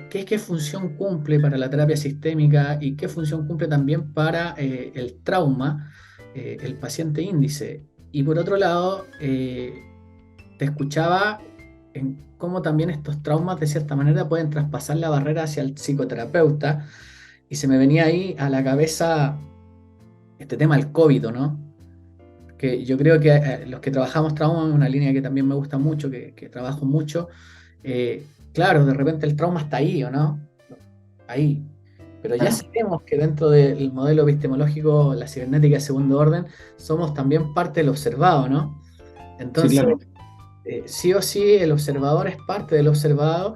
¿Qué función cumple para la terapia sistémica y qué función cumple también para el trauma, el paciente índice? Y por otro lado, te escuchaba en cómo también estos traumas de cierta manera pueden traspasar la barrera hacia el psicoterapeuta y se me venía ahí a la cabeza este tema del COVID, ¿no? Que yo creo que los que trabajamos trauma es una línea que también me gusta mucho, que trabajo mucho. eh, claro, de repente el trauma está ahí, ¿o no? Ahí. Pero ya Claro, sabemos que dentro del modelo epistemológico, la cibernética de segundo orden, somos también parte del observado, ¿no? sí, Entonces, claro. sí o sí, el observador es parte del observado,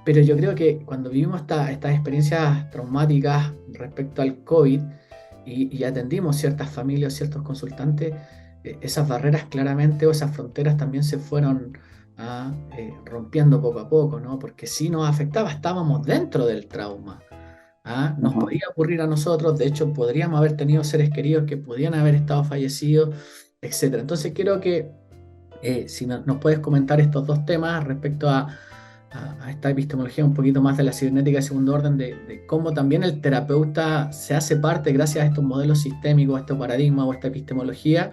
pero yo creo que cuando vivimos estas experiencias traumáticas respecto al COVID y atendimos ciertas familias, ciertos consultantes, esas barreras claramente o esas fronteras también se fueron rompiendo poco a poco, ¿no? Porque si nos afectaba, estábamos dentro del trauma. Nos Ajá. podía ocurrir a nosotros, de hecho podríamos haber tenido seres queridos que podían haber estado fallecidos, etcétera. Entonces quiero que si nos puedes comentar estos dos temas respecto a esta epistemología un poquito más de la cibernética de segundo orden, de cómo también el terapeuta se hace parte gracias a estos modelos sistémicos, a este paradigma o a esta epistemología,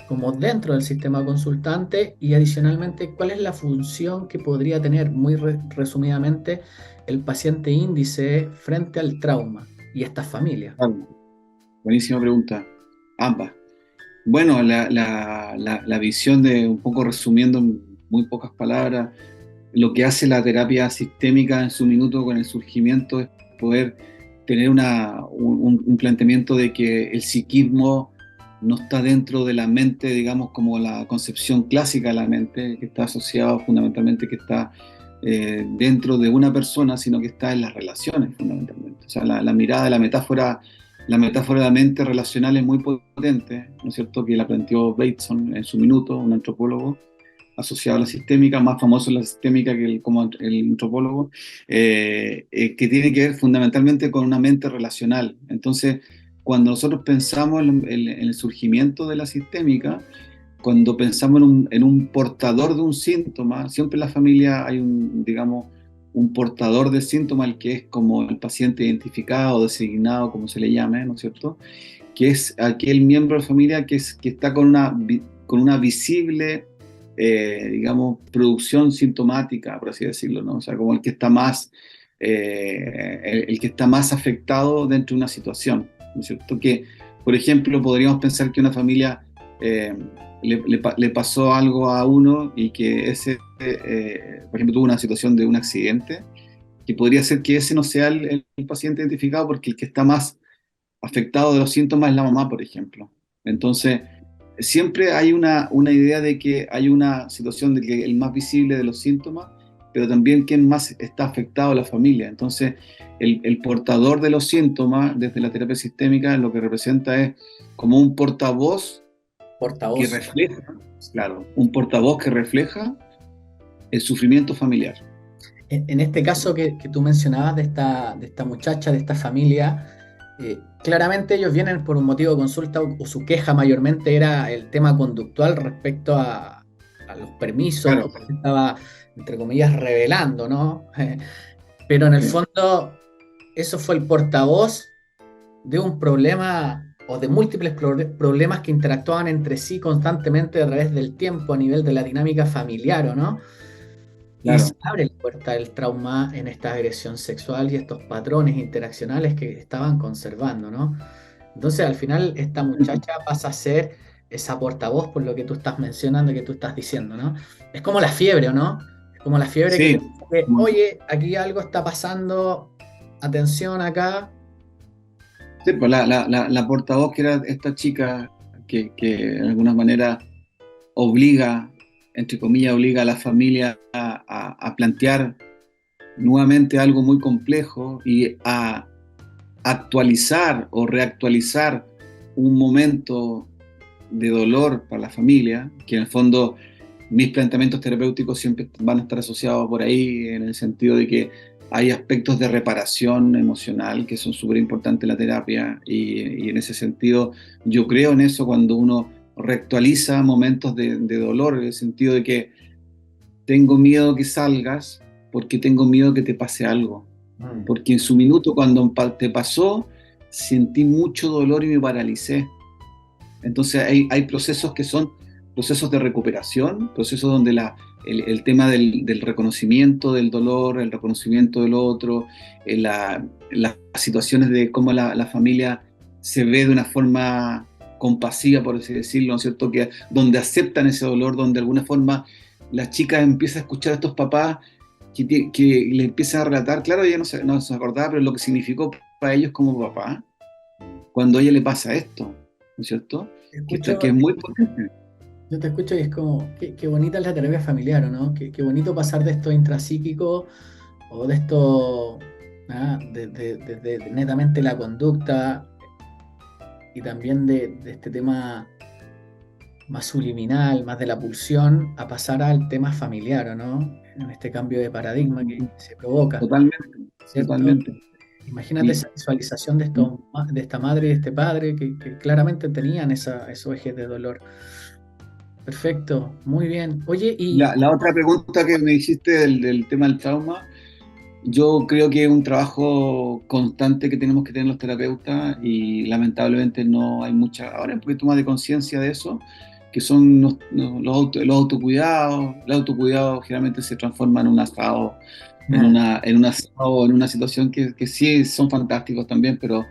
como dentro del sistema consultante y adicionalmente cuál es la función que podría tener muy resumidamente el paciente índice frente al trauma y estas familias. Claro. Buenísima pregunta. Ambas. Bueno, la visión de, un poco resumiendo en muy pocas palabras, lo que hace la terapia sistémica en su minuto con el surgimiento es poder tener un planteamiento de que el psiquismo no está dentro de la mente, digamos, como la concepción clásica de la mente, que está asociado fundamentalmente, que está dentro de una persona, sino que está en las relaciones fundamentalmente. O sea, la mirada de la metáfora de la mente relacional es muy potente, ¿no es cierto?, que la planteó Bateson en su minuto, un antropólogo asociado a la sistémica, más famoso en la sistémica que como el antropólogo, que tiene que ver fundamentalmente con una mente relacional. Entonces, cuando nosotros pensamos en el surgimiento de la sistémica, cuando pensamos en un portador de un síntoma, siempre en la familia hay un, digamos, un portador de síntoma, el que es como el paciente identificado, designado, como se le llame, ¿no es cierto? Que es aquel miembro de la familia que está con una visible, digamos, producción sintomática, por así decirlo, ¿no? O sea, como el que está más, el que está más afectado dentro de una situación, ¿no es cierto? Que, por ejemplo, podríamos pensar que una familia eh, le pasó algo a uno y que ese, por ejemplo, tuvo una situación de un accidente, que podría ser que ese no sea el paciente identificado porque el que está más afectado de los síntomas es la mamá, por ejemplo. Entonces, siempre hay una idea de que hay una situación de que el más visible de los síntomas, pero también quien más está afectado, la familia. Entonces, el portador de los síntomas, desde la terapia sistémica, lo que representa es como un portavoz que Portavoz. refleja, claro, un portavoz que refleja el sufrimiento familiar. En este caso que tú mencionabas de esta muchacha, de esta familia, claramente ellos vienen por un motivo de consulta o su queja mayormente era el tema conductual respecto a los permisos Claro, que se estaba, entre comillas, revelando, ¿no? Pero en el sí, fondo eso fue el portavoz de un problema o de múltiples problemas que interactuaban entre sí constantemente a través del tiempo a nivel de la dinámica familiar, ¿o no? Y se claro. abre la puerta del trauma en esta agresión sexual y estos patrones interaccionales que estaban conservando, ¿no? Entonces, al final, esta muchacha pasa a ser esa portavoz por lo que tú estás mencionando, que tú estás diciendo, ¿no? Es como la fiebre, ¿o no? Es como la fiebre que te Sí, dice, oye, aquí algo está pasando, atención acá. sí, pues la portavoz que era esta chica que de alguna manera obliga, entre comillas, obliga a la familia a plantear nuevamente algo muy complejo y a actualizar o reactualizar un momento de dolor para la familia, que en el fondo mis planteamientos terapéuticos siempre van a estar asociados por ahí, en el sentido de que hay aspectos de reparación emocional que son súper importantes en la terapia y en ese sentido yo creo en eso cuando uno reactualiza momentos de dolor, en el sentido de que tengo miedo que salgas, porque tengo miedo que te pase algo. Mm. Porque en su minuto, cuando te pasó, sentí mucho dolor y me paralicé. Entonces hay procesos que son procesos de recuperación, procesos donde el tema del reconocimiento del dolor, el reconocimiento del otro, las situaciones de cómo la familia se ve de una forma compasiva, por así decirlo, ¿no es cierto? Que, donde aceptan ese dolor, donde de alguna forma la chica empieza a escuchar a estos papás que le empiezan a relatar, claro, ella no se acordaba, pero lo que significó para ellos como papá, cuando a ella le pasa esto, ¿no es cierto? Que Escucho, es muy potente. yo te escucho y es como, qué bonita es la terapia familiar, ¿o no? Qué bonito pasar de esto intrapsíquico o de esto, de netamente la conducta y también de este tema más subliminal, más de la pulsión, a pasar al tema familiar, ¿o no? En este cambio de paradigma que se provoca, Totalmente, ¿cierto? totalmente. Imagínate Y, esa visualización de esta madre y de este padre que claramente tenían esos ejes de dolor. Perfecto, muy bien. Oye, y la otra pregunta que me hiciste del tema del trauma, yo creo que es un trabajo constante que tenemos que tener los terapeutas y lamentablemente no hay mucha, ahora un poquito más de conciencia de eso, que son los autocuidados. El autocuidado generalmente se transforma en un asado, no, en una situación que sí son fantásticos también, pero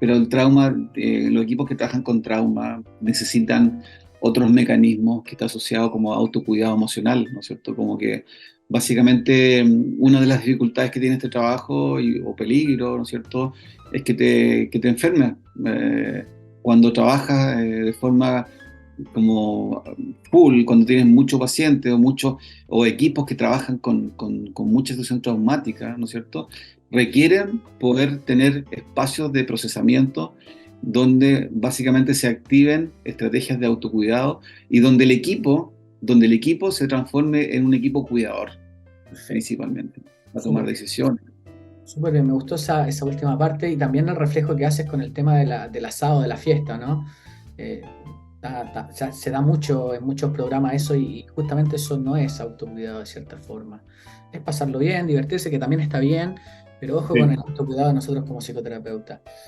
el trauma, los equipos que trabajan con trauma necesitan otros mecanismos que está asociado como autocuidado emocional, ¿no es cierto? Como que básicamente, una de las dificultades que tiene este trabajo o peligro, ¿no es cierto?, es que te enfermes. Cuando trabajas de forma como full, cuando tienes muchos pacientes o equipos que trabajan con mucha situación traumática, ¿no es cierto?, requieren poder tener espacios de procesamiento donde básicamente se activen estrategias de autocuidado y donde el equipo se transforme en un equipo cuidador, perfecto. principalmente, para tomar Súper, decisiones. súper bien, me gustó esa última parte y también el reflejo que haces con el tema del asado, de la fiesta, ¿no? Eh, se da mucho en muchos programas eso y justamente eso no es autocuidado de cierta forma. Es pasarlo bien, divertirse, que también está bien, pero ojo con el Sí. autocuidado de nosotros como psicoterapeutas.